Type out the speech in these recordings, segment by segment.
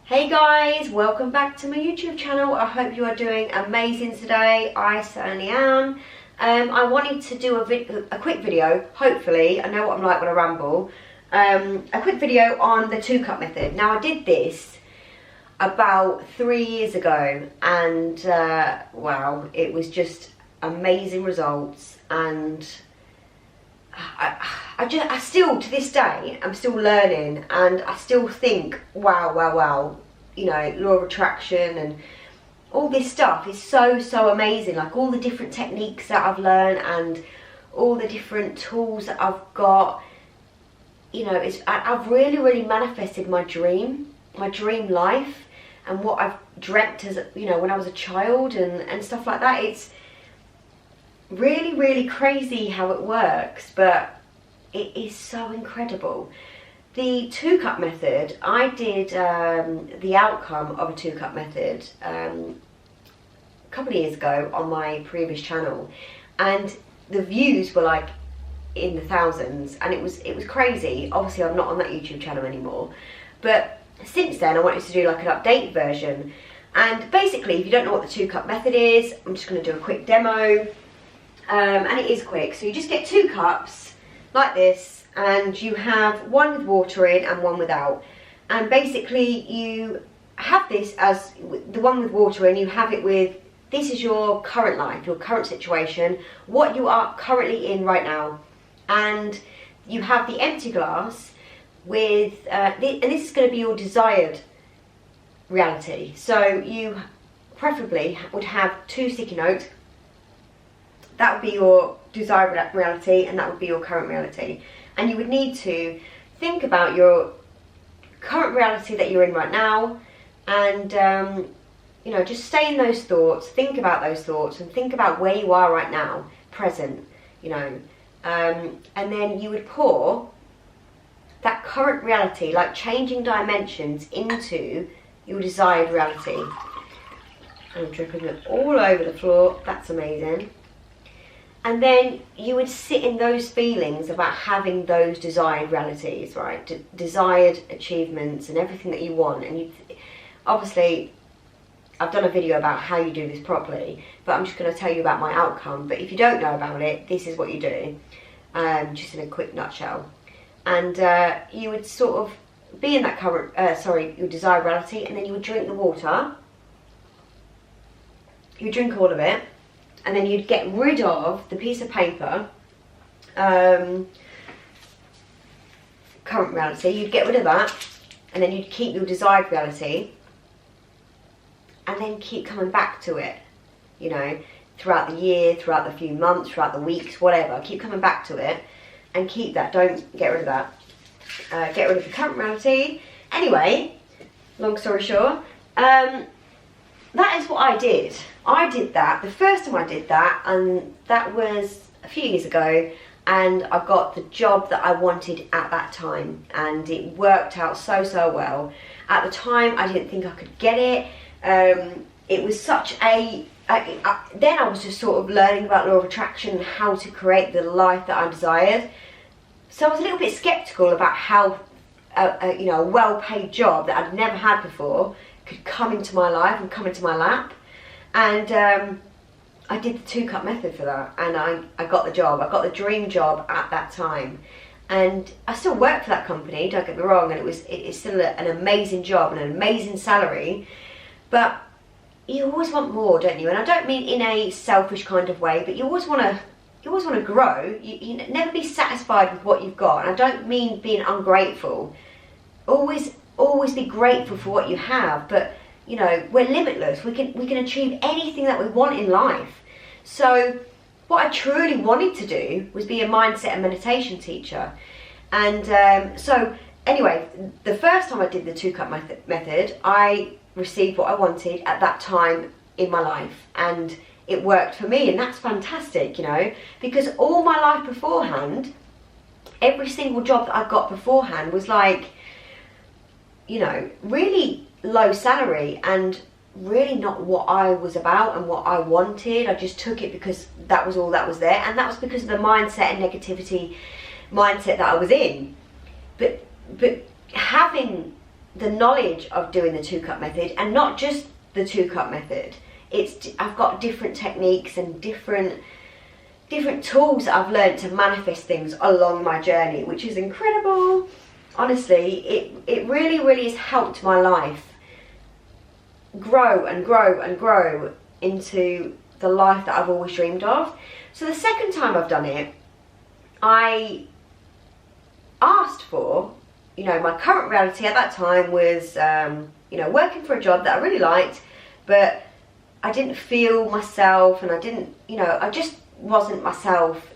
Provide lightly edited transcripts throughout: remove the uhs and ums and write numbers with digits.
Hey guys, welcome back to my YouTube channel. I hope you are doing amazing today. I certainly am. I wanted to do a quick video, hopefully. I know what I'm like when I ramble. A quick video on the 2-cup method. Now I did this about 3 years ago and wow, it was just amazing results, and I still, to this day, I'm still learning, and I still think, wow, you know, law of attraction and all this stuff is so amazing. Like all the different techniques that I've learned and all the different tools that I've got, you know, I've really manifested my dream life and what I've dreamt as, you know, when I was a child and stuff like that. It's really crazy how it works, but it is so incredible. The 2-cup method, I did the outcome of a 2-cup method a couple of years ago on my previous channel, and the views were like in the thousands, and it was crazy. Obviously I'm not on that YouTube channel anymore, but since then I wanted to do like an updated version. And basically, if you don't know what the 2-cup method is, I'm just going to do a quick demo. And it is quick. So you just get 2 cups like this, and you have one with water in and one without. And basically you have this as the one with water in, you have it with, this is your current life, your current situation, what you are currently in right now. And you have the empty glass with, and this is going to be your desired reality. So you preferably would have 2 sticky notes. That would be your desired reality, and that would be your current reality. And you would need to think about your current reality that you're in right now, and you know, just stay in those thoughts, think about those thoughts, and think about where you are right now, present, you know. And then you would pour that current reality, like changing dimensions, into your desired reality. I'm dripping it all over the floor. That's amazing. And then you would sit in those feelings about having those desired realities, right? Desired achievements and everything that you want. And you, obviously, I've done a video about how you do this properly, but I'm just going to tell you about my outcome. But if you don't know about it, this is what you do, just in a quick nutshell. And you would sort of be in that current, your desired reality, and then you would drink the water. You drink all of it. And then you'd get rid of the piece of paper, current reality, you'd get rid of that, and then you'd keep your desired reality, and then keep coming back to it, you know, throughout the year, throughout the few months, throughout the weeks, whatever. Keep coming back to it, and keep that, don't get rid of that. Get rid of the current reality. Anyway, long story short, that is what I did. I did that, the first time I did that, and that was a few years ago, and I got the job that I wanted at that time, and it worked out so well. At the time, I didn't think I could get it. It was such a... then I was just sort of learning about law of attraction and how to create the life that I desired. So I was a little bit sceptical about how you know, a well-paid job that I'd never had before could come into my life and come into my lap. And I did the 2-cup method for that, and I got the job. I got the dream job at that time, and I still work for that company, don't get me wrong, and it's still an amazing job and an amazing salary, but you always want more, don't you? And I don't mean in a selfish kind of way, but you always want to grow. You never be satisfied with what you've got, and I don't mean being ungrateful. Always be grateful for what you have, but you know, we're limitless. We can achieve anything that we want in life. So what I truly wanted to do was be a mindset and meditation teacher. And so anyway, the first time I did the 2-cup method, I received what I wanted at that time in my life, and it worked for me, and that's fantastic, you know, because all my life beforehand, every single job that I got beforehand was like, you know, really low salary and really not what I was about and what I wanted. I just took it because that was all that was there, and that was because of the mindset and negativity mindset that I was in. But having the knowledge of doing the 2-cup method, and not just the 2-cup method. I've got different techniques and different tools that I've learned to manifest things along my journey, which is incredible. Honestly, it really, really has helped my life grow and grow and grow into the life that I've always dreamed of. So the second time I've done it, I asked for, you know, my current reality at that time was, you know, working for a job that I really liked, but I didn't feel myself, and I didn't, you know, I just wasn't myself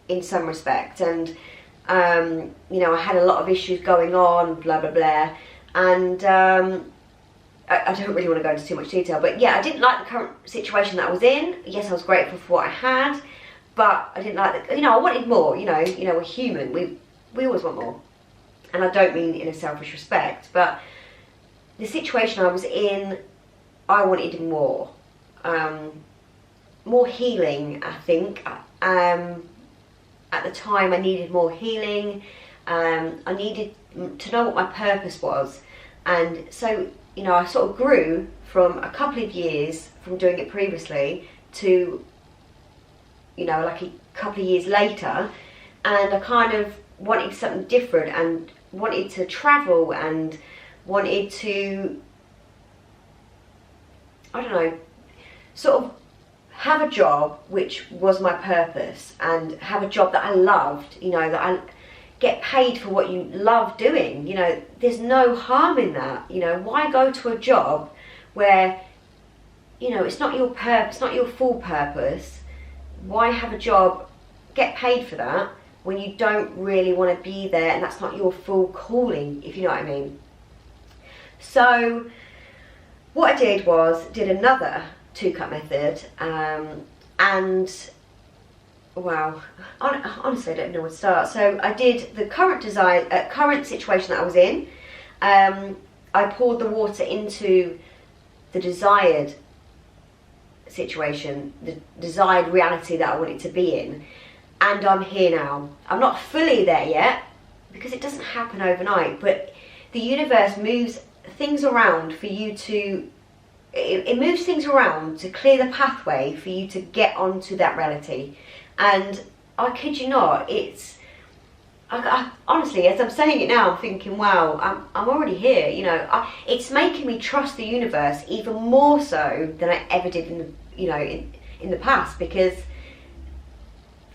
in some respect, and you know, I had a lot of issues going on, blah blah blah, and I don't really want to go into too much detail, but yeah, I didn't like the current situation that I was in. Yes, I was grateful for what I had, but I didn't like the, you know, I wanted more. You know, we're human. We always want more, and I don't mean in a selfish respect, but the situation I was in, I wanted more. More healing, I think. At the time, I needed more healing. I needed to know what my purpose was, and so, you know, I sort of grew from a couple of years from doing it previously to, you know, like a couple of years later, and I kind of wanted something different and wanted to travel and wanted to, I don't know, sort of have a job which was my purpose, and have a job that I loved, you know, that I get paid for what you love doing. You know, there's no harm in that. You know, why go to a job where, you know, it's not your purpose, not your full purpose? Why have a job, get paid for that, when you don't really want to be there, and that's not your full calling, if you know what I mean? So what I did was did another 2-cup method, and wow, honestly I don't know where to start. So I did the current situation that I was in. I poured the water into the desired situation, the desired reality that I wanted to be in, and I'm here now. I'm not fully there yet, because it doesn't happen overnight, but the universe moves things around for you to, it moves things around to clear the pathway for you to get onto that reality. And I kid you not, it's, I honestly, as I'm saying it now, I'm thinking, wow, I'm already here. You know, it's making me trust the universe even more so than I ever did in the, you know, in the past, because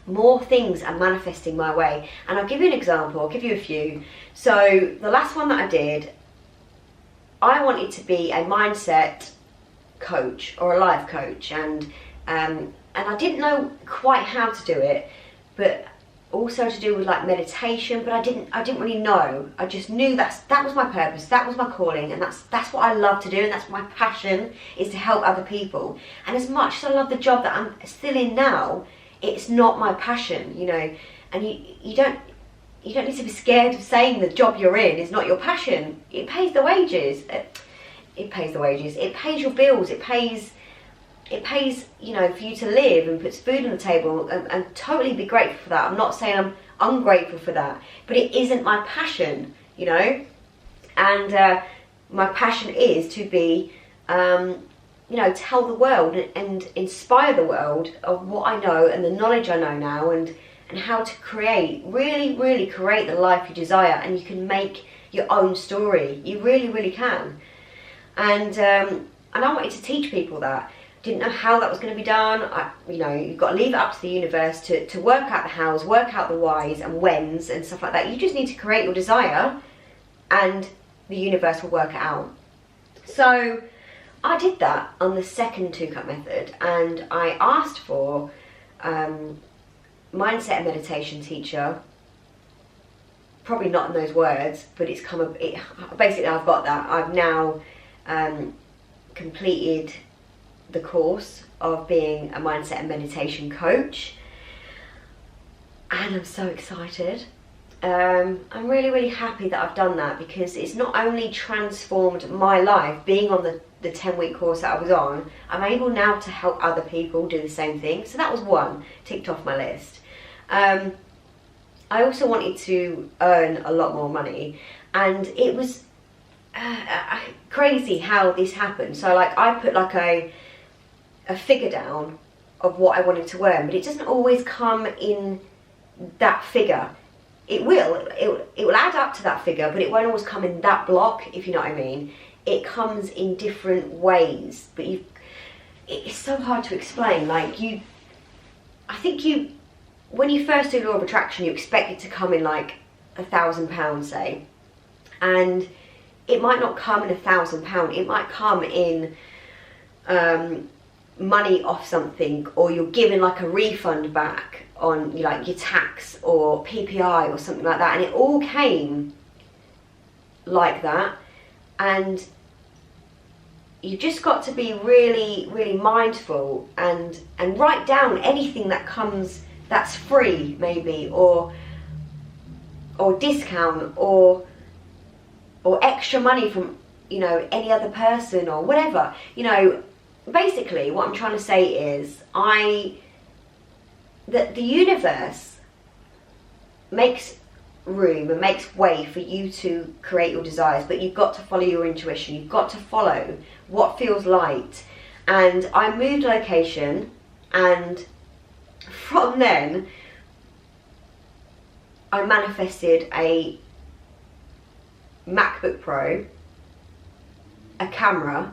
more things are manifesting my way. And I'll give you an example, I'll give you a few. So the last one that I did, I wanted to be a mindset coach or a life coach, and I didn't know quite how to do it, but also to do with like meditation, but I didn't really know. I just knew that was my purpose, that was my calling, and that's what I love to do, and that's my passion, is to help other people. And as much as I love the job that I'm still in now, it's not my passion, you know. And you don't need to be scared of saying the job you're in is not your passion. It pays the wages. It pays the wages. It pays your bills. It pays, you know, for you to live and puts food on the table, and totally be grateful for that. I'm not saying I'm ungrateful for that, but it isn't my passion, you know. And my passion is to be, you know, tell the world and inspire the world of what I know and the knowledge I know now, and how to create, really create the life you desire. And you can make your own story. You really can. And I wanted to teach people that. Didn't know how that was going to be done. You know, you've got to leave it up to the universe to work out the hows, work out the whys and whens and stuff like that. You just need to create your desire, and the universe will work it out. So I did that on the second 2-cup method, and I asked for mindset and meditation teacher. Probably not in those words, but it's come. Basically, I've got that. I've now completed the course of being a mindset and meditation coach, and I'm so excited. I'm really happy that I've done that, because it's not only transformed my life being on the 10-week course that I was on, I'm able now to help other people do the same thing. So that was one ticked off my list. I also wanted to earn a lot more money, and it was crazy how this happened. So like I put like a figure down of what I wanted to earn, but it doesn't always come in that figure. It will add up to that figure, but it won't always come in that block, if you know what I mean. It comes in different ways, but it's so hard to explain. Like I think when you first do law of attraction, you expect it to come in like £1,000, say, and it might not come in £1,000. It might come in money off something, or you're given like a refund back on like your tax or PPI or something like that, and it all came like that. And you've just got to be really, really mindful and write down anything that comes that's free, maybe, or discount, or extra money from, you know, any other person or whatever. You know, basically what I'm trying to say is that the universe makes room and makes way for you to create your desires, but you've got to follow your intuition. You've got to follow what feels right. And I moved location, and from then I manifested a MacBook Pro, a camera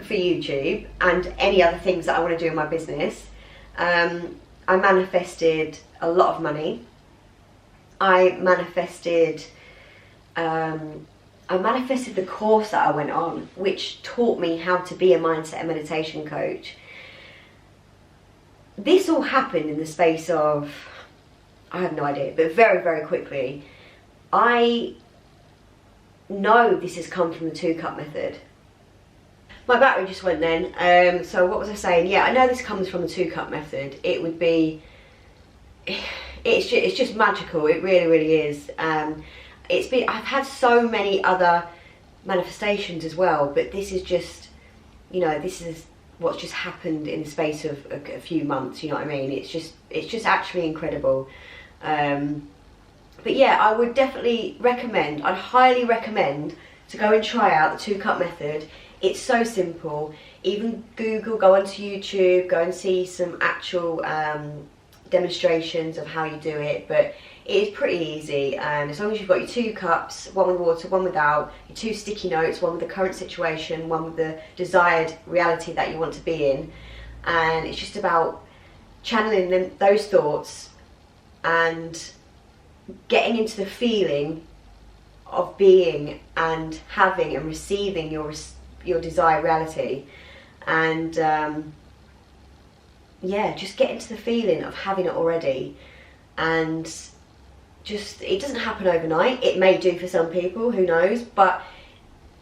for YouTube, and any other things that I want to do in my business. I manifested a lot of money. I manifested the course that I went on, which taught me how to be a mindset and meditation coach. This all happened in the space of, I have no idea, but very, very quickly. I know this has come from the 2-cup method. My battery just went then, so what was I saying? Yeah, I know this comes from the 2-cup method. It would be, it's just magical. It really, really is. I've had so many other manifestations as well, but this is just, you know, this is what's just happened in the space of a few months. You know what I mean? It's just actually incredible. But yeah, I would definitely recommend. I'd highly recommend to go and try out the 2-cup method. It's so simple. Even Google, go onto YouTube, go and see some actual demonstrations of how you do it. But it is pretty easy, and as long as you've got your 2 cups, one with water, one without, your 2 sticky notes, one with the current situation, one with the desired reality that you want to be in, and it's just about channeling those thoughts and getting into the feeling of being and having and receiving your desired reality. And yeah, just get into the feeling of having it already. And just, it doesn't happen overnight. It may do for some people, who knows, but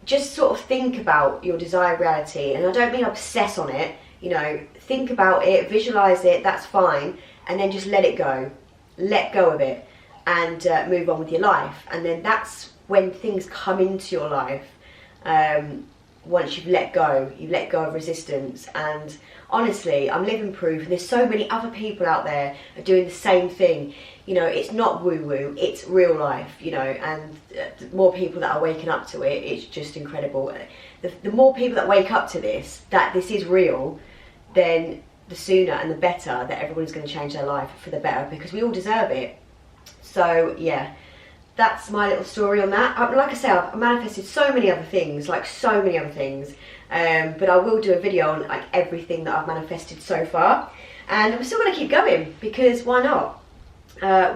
just sort of think about your desired reality. And I don't mean obsess on it, you know, think about it, visualize it, that's fine, and then just let it go. Let go of it and move on with your life. And then that's when things come into your life. Once you've let go of resistance. And honestly, I'm living proof, and there's so many other people out there are doing the same thing. You know, it's not woo-woo, it's real life, you know, and the more people that are waking up to it, it's just incredible. The more people that wake up to this, that this is real, then the sooner and the better that everyone's going to change their life for the better, because we all deserve it. So yeah, that's my little story on that. Like I say, I've manifested so many other things, like so many other things, but I will do a video on like everything that I've manifested so far, and we're still going to keep going, because why not?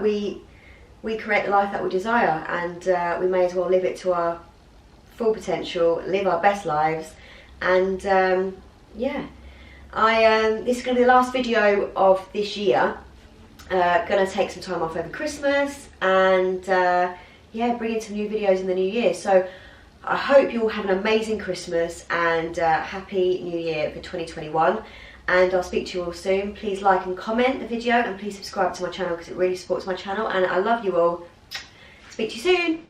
We create the life that we desire, and we may as well live it to our full potential, live our best lives. And yeah, this is going to be the last video of this year. Gonna take some time off over Christmas, and yeah, bring in some new videos in the new year. So I hope you all have an amazing Christmas and happy new year for 2021, and I'll speak to you all soon. Please like and comment the video, and please subscribe to my channel, because it really supports my channel, and I love you all. Speak to you soon.